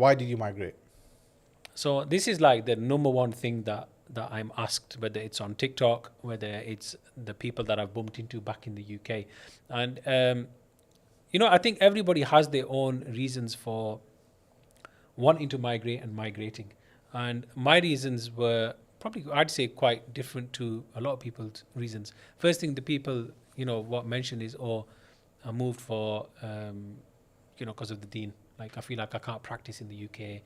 Why did you migrate? So this is like the number one thing that I'm asked, whether it's on TikTok, whether it's the people that I've bumped into back in the UK. And I think everybody has their own reasons for wanting to migrate and migrating. And my reasons were probably, I'd say, quite different to a lot of people's reasons. First thing the people, what mentioned is, I moved for, because of the deen. Like, I feel like I can't practice in the UK.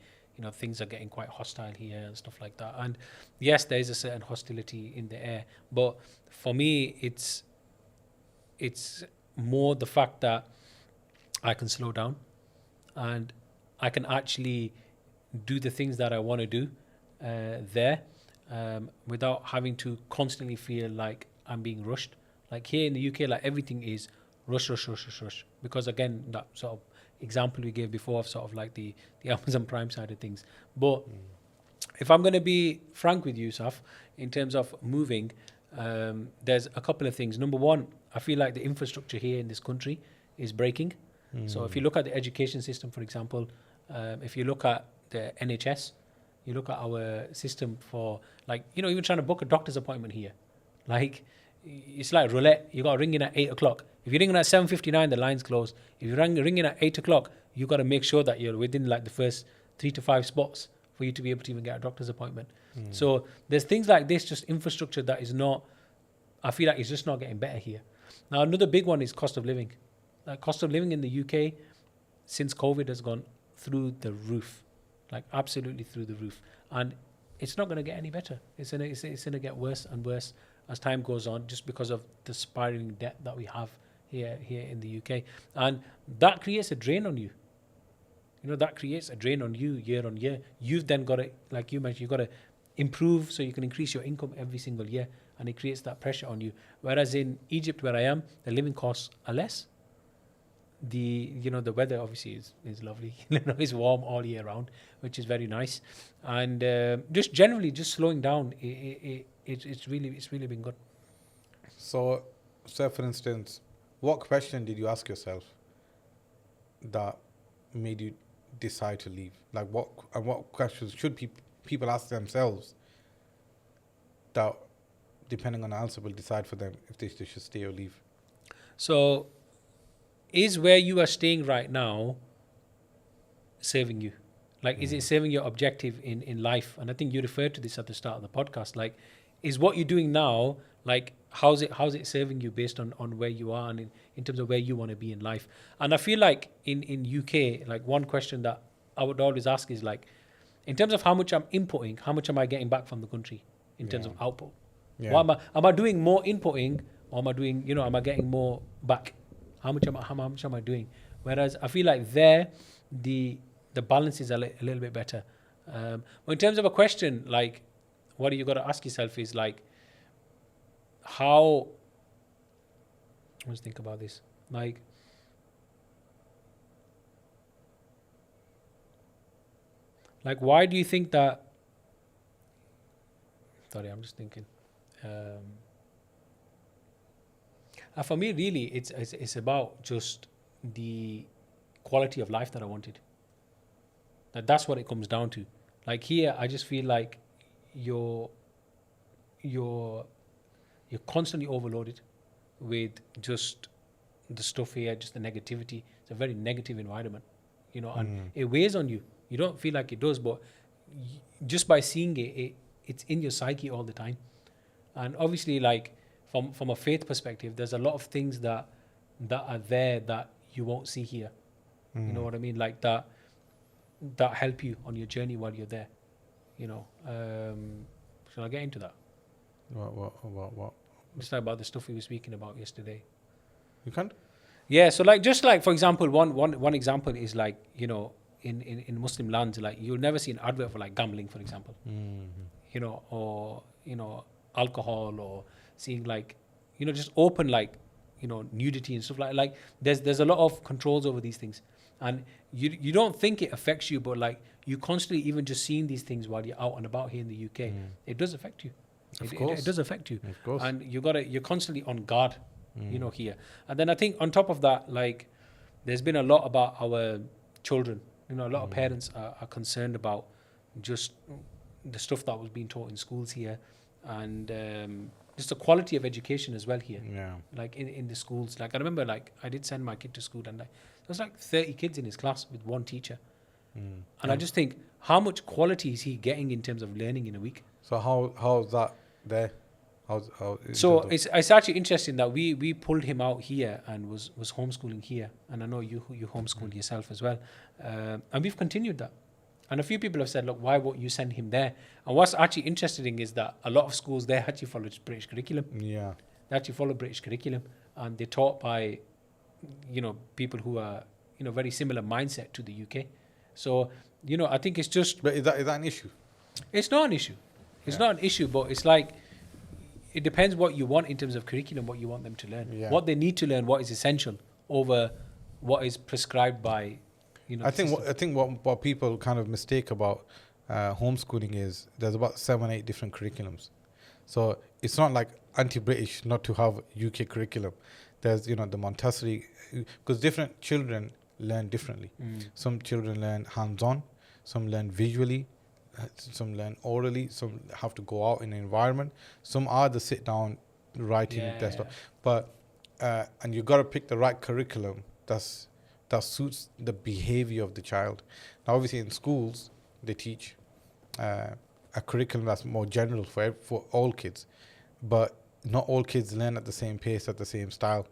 Things are getting quite hostile here and stuff like that. And yes, there is a certain hostility in the air. But for me, it's more the fact that I can slow down and I can actually do the things that I want to do there without having to constantly feel like I'm being rushed. Like here in the UK, like everything is rush. Because again, that sort of example we gave before of sort of like the Amazon Prime side of things. But if I'm going to be frank with you, Saf, in terms of moving, there's a couple of things. Number one, I feel like the infrastructure here in this country is breaking. So if you look at the education system, for example, if you look at the NHS, you look at our system for like, even trying to book a doctor's appointment here, like it's like roulette. You got to ring in at 8 o'clock. If you're ringing at 7:59, the line's closed. If you're ringing at 8 o'clock, you got to make sure that you're within like the first 3 to 5 spots for you to be able to even get a doctor's appointment. So there's things like this, just infrastructure that is not, I feel like it's just not getting better here. Now, another big one is cost of living. Like cost of living in the UK since COVID has gone through the roof, like absolutely through the roof. And it's not going to get any better. It's going to get worse and worse as time goes on, just because of the spiraling debt that we have here in the UK. And that creates a drain on you. That creates a drain on you year on year. You've then got to, like you mentioned, you've got to improve so you can increase your income every single year, and it creates that pressure on you. Whereas in Egypt, where I am, the living costs are less. The weather obviously is lovely. It's warm all year round, which is very nice. And just generally, just slowing down, it's really been good. So, say for instance, what question did you ask yourself that made you decide to leave? Like what questions should people ask themselves that, depending on the answer, will decide for them if they should stay or leave? So, is where you are staying right now serving you? Like, is it serving your objective in life? And I think you referred to this at the start of the podcast. Like, is what you're doing now, like, how's it serving you based on where you are and in terms of where you want to be in life? And I feel like in UK, like one question that I would always ask is like, in terms of how much I'm inputting, how much am I getting back from the country in terms of output? Yeah. What am I doing more inputting, or am I doing, am I getting more back? How much am I doing? Whereas I feel like there, the balance is a little bit better. But in terms of a question, like, what you got to ask yourself is like, how? Let's think about this. Like, why do you think that? Sorry, I'm just thinking. For me, really, it's about just the quality of life that I wanted. That's what it comes down to. Like here, I just feel like you're constantly overloaded with just the stuff here, just the negativity. It's a very negative environment, and it weighs on you. You don't feel like it does, but just by seeing it's in your psyche all the time. And obviously, like from a faith perspective, there's a lot of things that are there that you won't see here. You know what I mean? Like that help you on your journey while you're there. Shall I get into that? What? Just like about the stuff we were speaking about yesterday. You can't? Yeah, so like for example, one example is like, in Muslim lands, like you'll never see an advert for like gambling, for example. Or alcohol, or seeing like, just open like, nudity and stuff like there's a lot of controls over these things, and you don't think it affects you, but like you constantly even just seeing these things while you're out and about here in the UK, it does affect you. It does affect you, of course. And you're constantly on guard, here. And then I think on top of that, like there's been a lot about our children, You know, a lot of parents are concerned about just the stuff that was being taught in schools here, and just the quality of education as well here. Yeah. Like in the schools, like I remember, like I did send my kid to school, and like there was like 30 kids in his class with one teacher, and I just think, how much quality is he getting in terms of learning in a week? So how's that there? How in So terms of- it's actually interesting that we pulled him out here and was homeschooling here, and I know you homeschooled yourself as well, and we've continued that. And a few people have said, look, why won't you send him there? And what's actually interesting is that a lot of schools there actually follow British curriculum. yeah. They actually follow British curriculum, and they're taught by, you know, people who are, you know, very similar mindset to the UK. So, you know, I think it's just, But is that an issue? it's not an issue. It's Yeah. not an issue, but it's like, it depends what you want in terms of curriculum, what you want them to learn, Yeah. what they need to learn, what is essential over what is prescribed by, you know. I the think system. what people kind of mistake about homeschooling is there's about 7-8 different curriculums. So it's not like anti-British not to have UK curriculum. There's the Montessori, because different children learn differently. Some children learn hands-on, some learn visually, some learn orally, some have to go out in an environment. Some are the sit-down writing desktop. But and you got to pick the right curriculum that suits the behavior of the child. Now, obviously, in schools they teach a curriculum that's more general for all kids, but not all kids learn at the same pace, at the same style.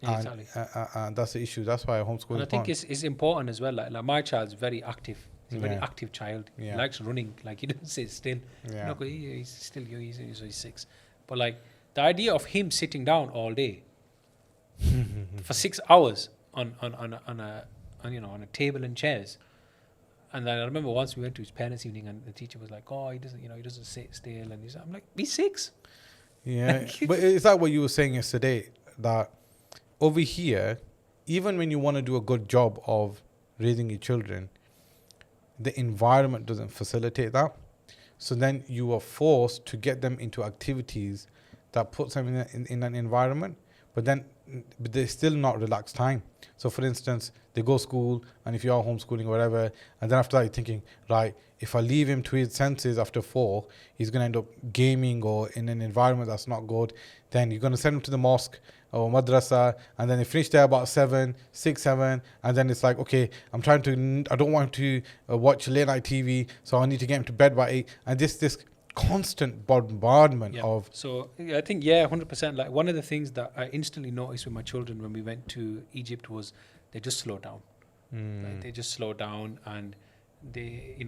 Yeah, And, exactly. and that's the issue. That's why homeschooling. And I is think important. it's important as well. Like my child's very active. He's a very Yeah. active child. Yeah. He likes running. Like he doesn't sit still. Yeah. Look, he's still young. He's 6. But like the idea of him sitting down all day for 6 hours on a table and chairs. And then I remember once we went to his parents' evening, and the teacher was like, "Oh, he doesn't sit still." And I'm like, "He's 6." Yeah, but is that what you were saying yesterday? That over here, even when you want to do a good job of raising your children, the environment doesn't facilitate that. So then you are forced to get them into activities that puts them in an environment, but they're still not relaxed time. So for instance, they go school, and if you are homeschooling or whatever, and then after that you're thinking, right, if I leave him to his senses after 4, he's going to end up gaming or in an environment that's not good. Then you're going to send him to the mosque or madrasa, and then they finish there about 7, and then it's like, okay, I don't want him to watch late night TV, so I need to get him to bed by 8, and this constant bombardment of. So I think 100%. Like one of the things that I instantly noticed with my children when we went to Egypt was they just slow down. Like they just slow down, and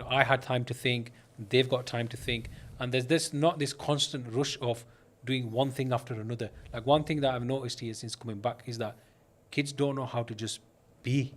I had time to think. They've got time to think, and there's not this constant rush of doing one thing after another. Like one thing that I've noticed here since coming back is that kids don't know how to just be.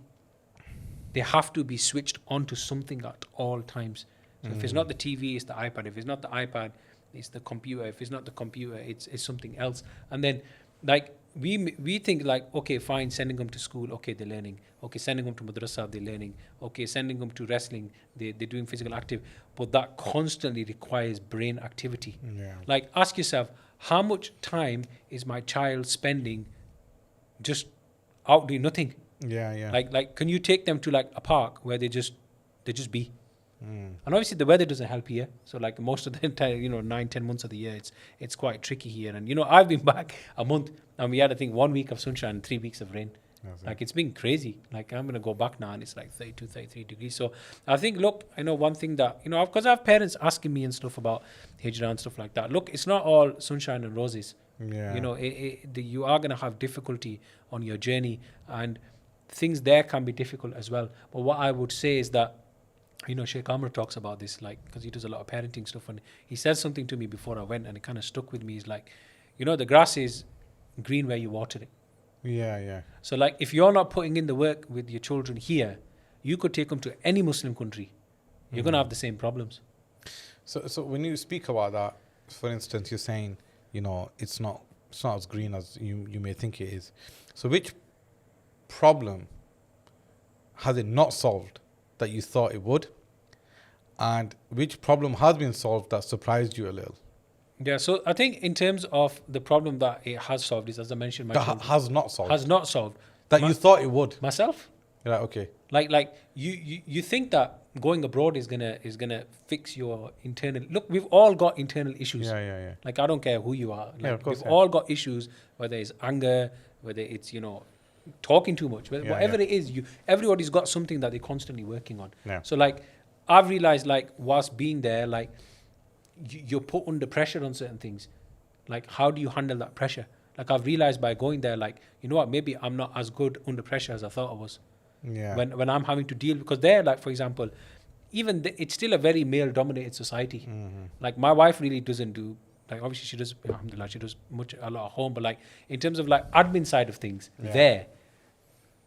They have to be switched on to something at all times. So if it's not the TV, it's the iPad. If it's not the iPad, it's the computer. If it's not the computer, it's something else. And then, like, we think, like, okay, fine, sending them to school, okay, they're learning. Okay, sending them to madrasa, they're learning. Okay, sending them to wrestling, they're doing physical active. But that constantly requires brain activity. Yeah. Like, ask yourself, how much time is my child spending just out doing nothing? Yeah. Like, can you take them to, like, a park where they just be? And obviously the weather doesn't help here. So like most of the entire, 9-10 months of the year, it's quite tricky here. And I've been back a month, and we had, I think, 1 week of sunshine and 3 weeks of rain. Like it's been crazy. Like I'm gonna go back now, and it's like 32, 33 degrees. So I think, look, I know one thing that because I have parents asking me and stuff about hijrah and stuff like that. Look, it's not all sunshine and roses. Yeah. You are gonna have difficulty on your journey, and things there can be difficult as well. But what I would say is that, Sheikh Amr talks about this, like, because he does a lot of parenting stuff, and he said something to me before I went, and it kind of stuck with me. He's like, the grass is green where you water it. Yeah. So, like, if you're not putting in the work with your children here, you could take them to any Muslim country. You're going to have the same problems. So when you speak about that, for instance, you're saying, it's not as green as you may think it is. So which problem has it not solved that you thought it would, and which problem has been solved that surprised you a little? Yeah, so I think in terms of the problem that it has solved is, as I mentioned, That has not solved. has not solved. That you thought it would. Myself? You're like, okay. Like you think that going abroad is gonna fix your internal. Look, we've all got internal issues. Yeah. Like, I don't care who you are. Like, Yeah, of course, we've yeah. all got issues, whether it's anger, whether it's, talking too much, whatever it is. Everybody's got something that they're constantly working on. Yeah. So like, I've realized, like, whilst being there, like, you're put under pressure on certain things. Like, how do you handle that pressure? Like, I've realized by going there, like, you know what, maybe I'm not as good under pressure as I thought I was. Yeah. When I'm having to deal, because there, like, for example, it's still a very male dominated society. Like, my wife really doesn't do, like, obviously she does, alhamdulillah, she does a lot at home, but like, in terms of like admin side of things, there,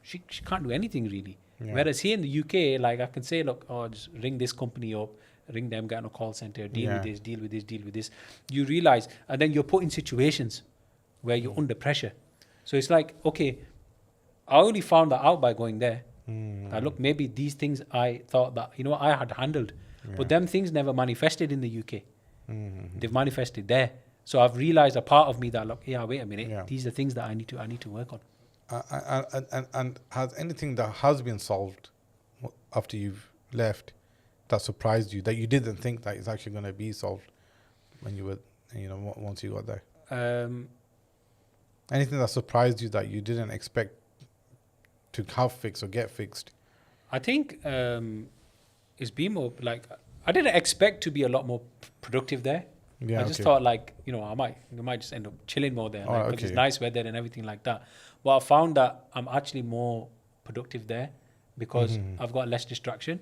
she can't do anything really. Yeah. Whereas here in the UK, like, I can say, look, just ring this company up, ring them, get on a call center, deal with this, deal with this, deal with this. You realize, and then you're put in situations where you're under pressure. So it's like, okay, I only found that out by going there. That, look, maybe these things I thought that, I had handled, but them things never manifested in the UK. They've manifested there. So I've realized a part of me that, look, wait a minute, these are things that I need to work on. And has anything that has been solved after you've left that surprised you, that you didn't think that is actually going to be solved when you were, once you got there? Anything that surprised you that you didn't expect to have fixed or get fixed? I think it's been more like, I didn't expect to be a lot more productive there. Yeah, I just thought, like, I might just end up chilling more there, because it's nice weather and everything like that. But I found that I'm actually more productive there because I've got less distraction,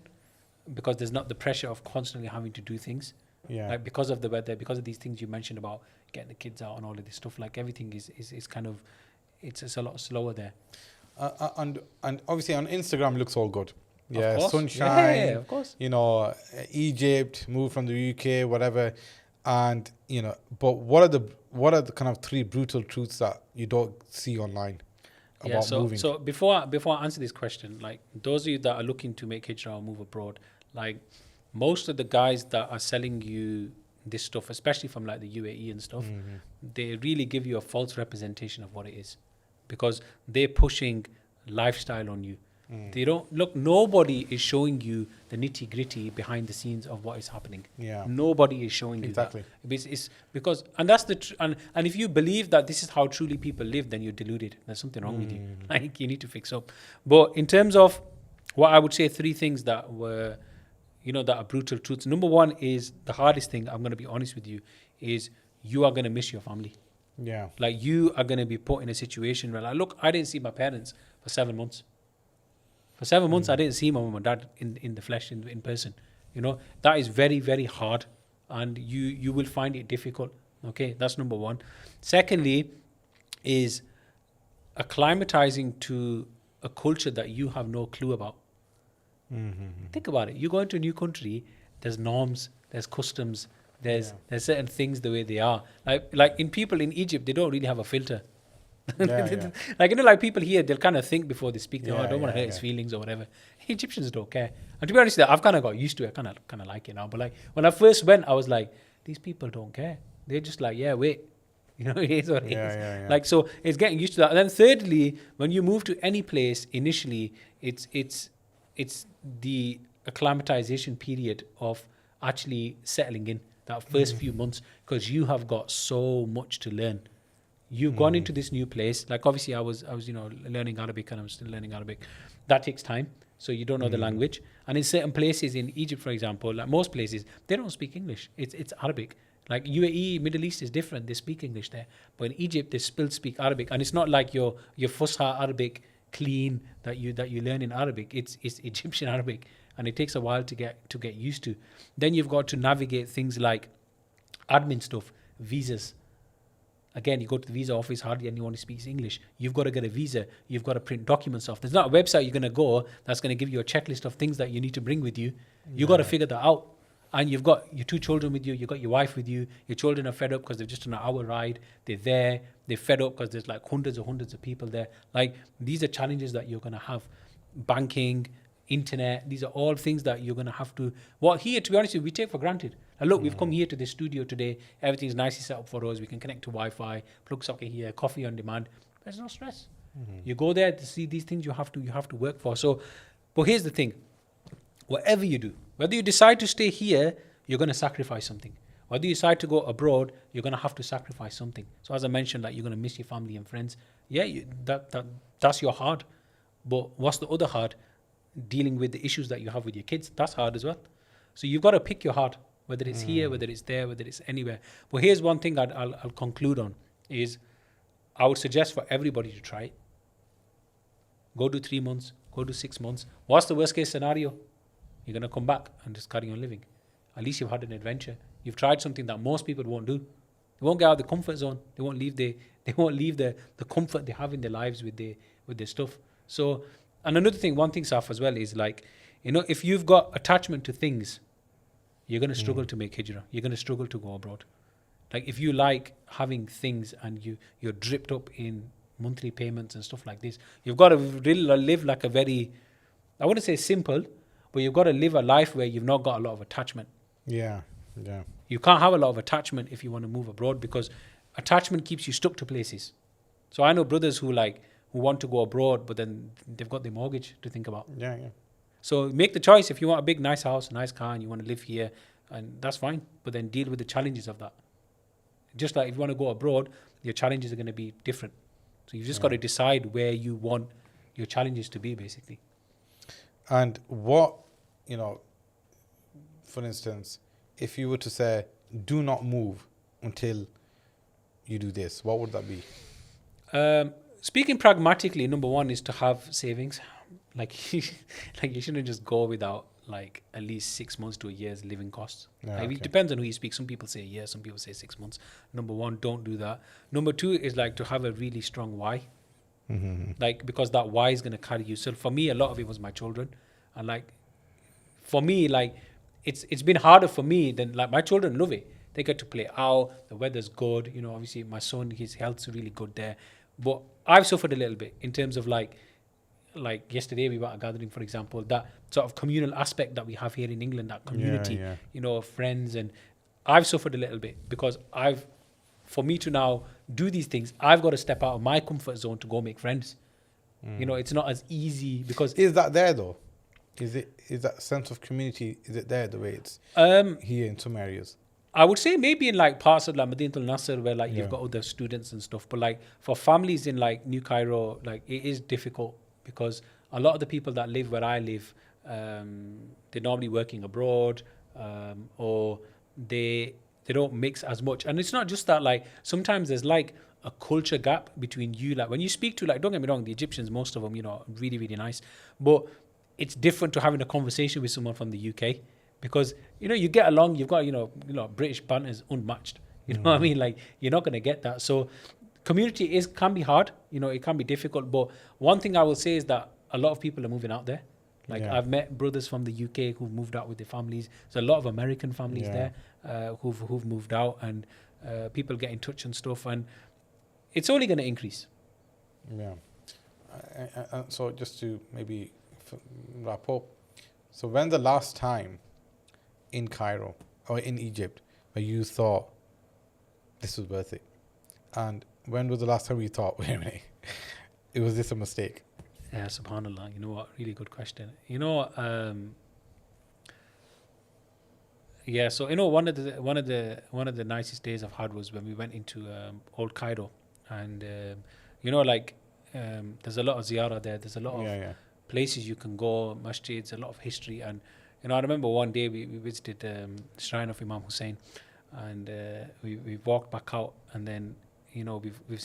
because there's not the pressure of constantly having to do things. Yeah. Like, because of the weather, because of these things you mentioned about getting the kids out and all of this stuff, like, everything is kind of, it's a lot slower there. And obviously on Instagram it looks all good. Yeah, Of course. sunshine. Yeah, of course. Egypt, moved from the UK, whatever. And but what are the kind of 3 brutal truths that you don't see online about moving? So before I answer this question, like, those of you that are looking to make hijrah or move abroad, like, most of the guys that are selling you this stuff, especially from like the UAE and stuff, they really give you a false representation of what it is, because they're pushing lifestyle on you. They don't look. Nobody is showing you the nitty gritty behind the scenes of what is happening. Yeah. Nobody is showing you Exactly. that. It's because, and that's and if you believe that this is how truly people live, then you're deluded. There's something wrong with you. Like, you need to fix up. But in terms of what I would say, 3 things that were, that are brutal truths. Number 1 is the hardest thing. I'm going to be honest with you, is you are going to miss your family. Yeah. Like, you are going to be put in a situation where, like, look, I didn't see my parents for 7 months. For 7 months, I didn't see my mum and dad in the flesh, in person. That is very, very hard, and you will find it difficult. Okay, that's number 1. Secondly, is acclimatizing to a culture that you have no clue about. Think about it. You go into a new country, there's norms, there's customs, there's certain things the way they are. Like in people in Egypt, they don't really have a filter. Like, like, people here, they'll kind of think before they speak. I don't want to hurt his feelings or whatever. Egyptians don't care. And to be honest, I've kind of got used to it. I kind of like it now. But like, when I first went, I was like, these people don't care. They're just like, wait. It is what it is. Like, so it's getting used to that. And then thirdly, when you move to any place initially, it's the acclimatization period of actually settling in, that first few months, because you have got so much to learn. You've gone into this new place. Like, obviously I was learning Arabic, and I'm still learning Arabic. That takes time. So you don't know the language. And in certain places, in Egypt, for example, like most places, they don't speak English. It's Arabic. Like UAE, Middle East is different. They speak English there. But in Egypt, they still speak Arabic. And it's not like your Fusha Arabic clean that you learn in Arabic. It's Egyptian Arabic. And it takes a while to get used to. Then you've got to navigate things like admin stuff, visas. Again, you go to the visa office, hardly anyone speaks English. You've got to get a visa. You've got to print documents off. There's not a website you're going to go that's going to give you a checklist of things that you need to bring with you. You've got to figure that out. And you've got your 2 children with you. You've got your wife with you. Your children are fed up because they've just done an hour ride. They're there. They're fed up because there's like hundreds of people there. Like, these are challenges that you're going to have. Banking, internet, these are all things that you're going to have to... Well, here, to be honest with you, we take for granted. And look, we've come here to the studio today. Everything's nicely set up for us. We can connect to Wi-Fi, plug socket here, coffee on demand. There's no stress. You go there to see these things. You have to work for. So, but here's the thing: whatever you do, whether you decide to stay here, you're going to sacrifice something. Whether you decide to go abroad, you're going to have to sacrifice something. So, as I mentioned, like, you're going to miss your family and friends. Yeah, that's your hard. But what's the other hard? Dealing with the issues that you have with your kids. That's hard as well. So you've got to pick your heart, whether it's here, whether it's there, whether it's anywhere. But here's one thing I'll conclude on is I would suggest for everybody to try it. Go do 3 months, go do 6 months. What's the worst case scenario? You're going to come back and just carry on living. At least you've had an adventure. You've tried something that most people won't do. They won't get out of the comfort zone. They won't leave the comfort they have in their lives with their stuff. So, and another thing, one thing, Saf, as well, is like, if you've got attachment to things, you're going to struggle to make hijrah. You're going to struggle to go abroad. Like, if you like having things and you're dripped up in monthly payments and stuff like this, you've got to really live like a very, I wouldn't say simple, but you've got to live a life where you've not got a lot of attachment. Yeah. You can't have a lot of attachment if you want to move abroad, because attachment keeps you stuck to places. So I know brothers who want to go abroad, but then they've got their mortgage to think about. Yeah. So make the choice. If you want a big, nice house, a nice car, and you want to live here, and that's fine. But then deal with the challenges of that. Just like if you want to go abroad, your challenges are going to be different. So you've just got to decide where you want your challenges to be, basically. And what, for instance, if you were to say, do not move until you do this, what would that be? Speaking pragmatically, number one is to have savings. Like you shouldn't just go without like at least 6 months to a year's living costs. It depends on who you speak. Some people say a year, some people say 6 months. Number one, don't do that. Number two is like to have a really strong why. Like, because that why is going to carry you. So for me, a lot of it was my children. And like, for me, like, it's been harder for me than, like, my children love it. They get to play out, the weather's good. Obviously my son, his health's really good there. But I've suffered a little bit in terms of like yesterday we were at a gathering, for example, that sort of communal aspect that we have here in England, that community, friends. And I've suffered a little bit because for me to now do these things, I've got to step out of my comfort zone to go make friends. It's not as easy because... Is that there though? Is that sense of community, is it there the way it's here in some areas? I would say maybe in like parts of like Madinatul Nasser where like you've got other students and stuff, but like for families in like New Cairo, like it is difficult because a lot of the people that live where I live, they're normally working abroad, or they don't mix as much. And it's not just that, like sometimes there's like a culture gap between you, like when you speak to, like, don't get me wrong, the Egyptians, most of them, really, really nice, but it's different to having a conversation with someone from the UK. Because, you get along, you've got, British banter is unmatched. You know what I mean? Like, you're not going to get that. So community can be hard, it can be difficult. But one thing I will say is that a lot of people are moving out there. Like, I've met brothers from the UK who've moved out with their families. There's a lot of American families there who've moved out, and people get in touch and stuff. And it's only going to increase. Yeah. So just to maybe wrap up. So when the last time in Cairo or in Egypt where you thought this was worth it? And when was the last time you thought, wait a minute, was this a mistake? Yeah, subhanallah. You know what? Really good question. So one of the nicest days I've had was when we went into Old Cairo, and there's a lot of ziyarah there. There's a lot of places you can go, masjids, a lot of history. And I remember one day we visited the shrine of Imam Hussein, and we walked back out, and then I've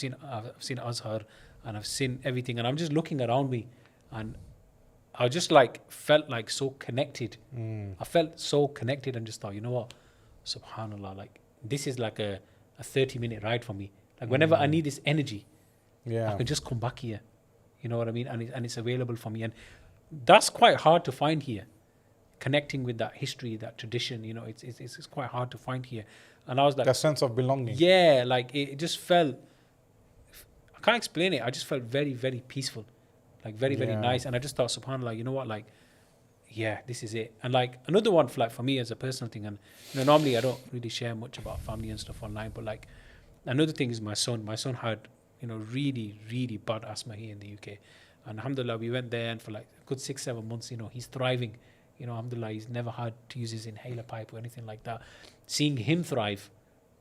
seen Azhar, and I've seen everything, and I'm just looking around me, and I just like felt like so connected. I felt so connected, and just thought, you know what, subhanallah, like this is like a 30-minute ride for me. Like whenever I need this energy, I can just come back here. You know what I mean? And it's available for me, and that's quite hard to find here. Connecting with that history, that tradition, it's quite hard to find here. And I was like, that sense of belonging. Yeah, like it just felt, I can't explain it. I just felt very, very peaceful, like very, very nice. And I just thought, subhanallah, you know what, like, yeah, this is it. And like another one for me as a personal thing, and normally I don't really share much about family and stuff online, but like another thing is my son. My son had really, really bad asthma here in the UK. And alhamdulillah, we went there, and for like a good 6-7 months, he's thriving. Alhamdulillah, he's never had to use his inhaler pipe or anything like that. Seeing him thrive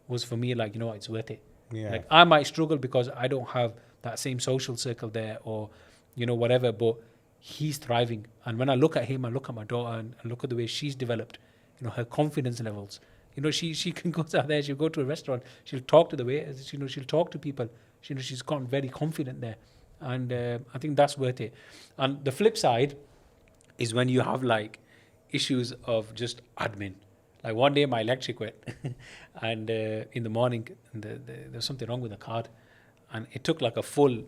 was for me like, it's worth it. Yeah. Like, I might struggle because I don't have that same social circle there, or whatever, but he's thriving. And when I look at him, I look at my daughter, and I look at the way she's developed, her confidence levels. She can go out there, she'll go to a restaurant, she'll talk to the waiters, she'll talk to people. She's gotten very confident there. And I think that's worth it. And the flip side is when you have like issues of just admin. Like one day my electric went and in the morning there was something wrong with the card, and it took like a full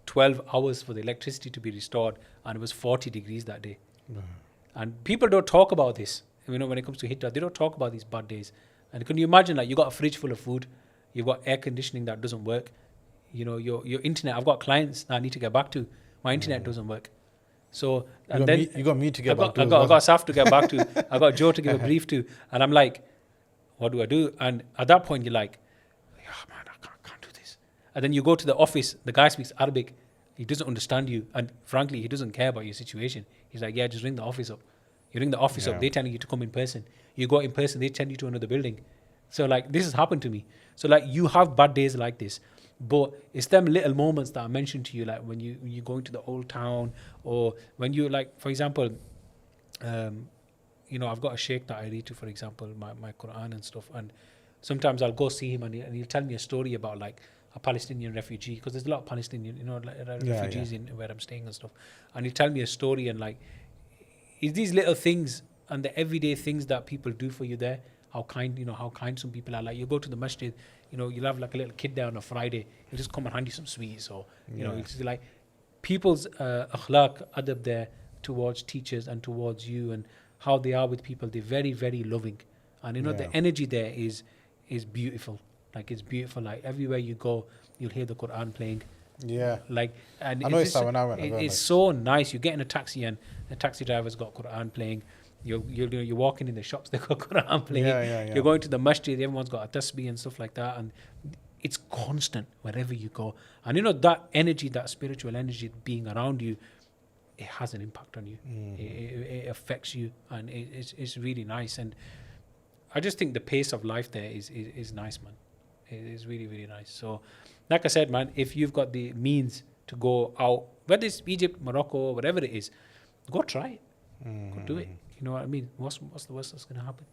12 hours for the electricity to be restored, and it was 40 degrees that day. And people don't talk about this. When it comes to heater, they don't talk about these bad days. And can you imagine, like, you got a fridge full of food, you've got air conditioning that doesn't work, your internet. I've got clients that I need to get back to. My internet doesn't work. So and then you got me to get back to. I got Saf to get back to. I got Joe to give a brief to, and I'm like, what do I do? And at that point, you're like, oh man, I can't do this. And then you go to the office. The guy speaks Arabic. He doesn't understand you, and frankly, he doesn't care about your situation. He's like, yeah, just ring the office up. You ring the office up. They tell you to come in person. You go in person. They send you to another building. So like, this has happened to me. So like, you have bad days like this. But it's them little moments that I mentioned to you, like when you're going to the old town, or when you, like, for example, I've got a sheikh that I read to, for example, my Quran and stuff, and sometimes I'll go see him, and he'll tell me a story about like a Palestinian refugee, because there's a lot of Palestinian, refugees in where I'm staying and stuff, and he'll tell me a story, and like, it's these little things and the everyday things that people do for you there. How kind some people are. Like, you go to the masjid, you'll have like a little kid there on a Friday. He'll just come and hand you some sweets, or it's like people's akhlaq, adab there towards teachers and towards you, and how they are with people. They're very, very loving, and the energy there is beautiful. Like, it's beautiful. Like, everywhere you go, you'll hear the Quran playing. Yeah. Like, and I know it's when I went. it's so nice. You get in a taxi, and the taxi driver's got Quran playing. You're walking in the shops, they've got Quran playing. You're going to the masjid, everyone's got a tasbih and stuff like that, and it's constant wherever you go. And that energy, that spiritual energy being around you, it has an impact on you. It affects you, and it's really nice. And I just think the pace of life there is nice, man. It is really, really nice. So, like I said, man, if you've got the means to go out, whether it's Egypt, Morocco, whatever it is, go try it. Go do it. You know what I mean? What's the worst that's going to happen?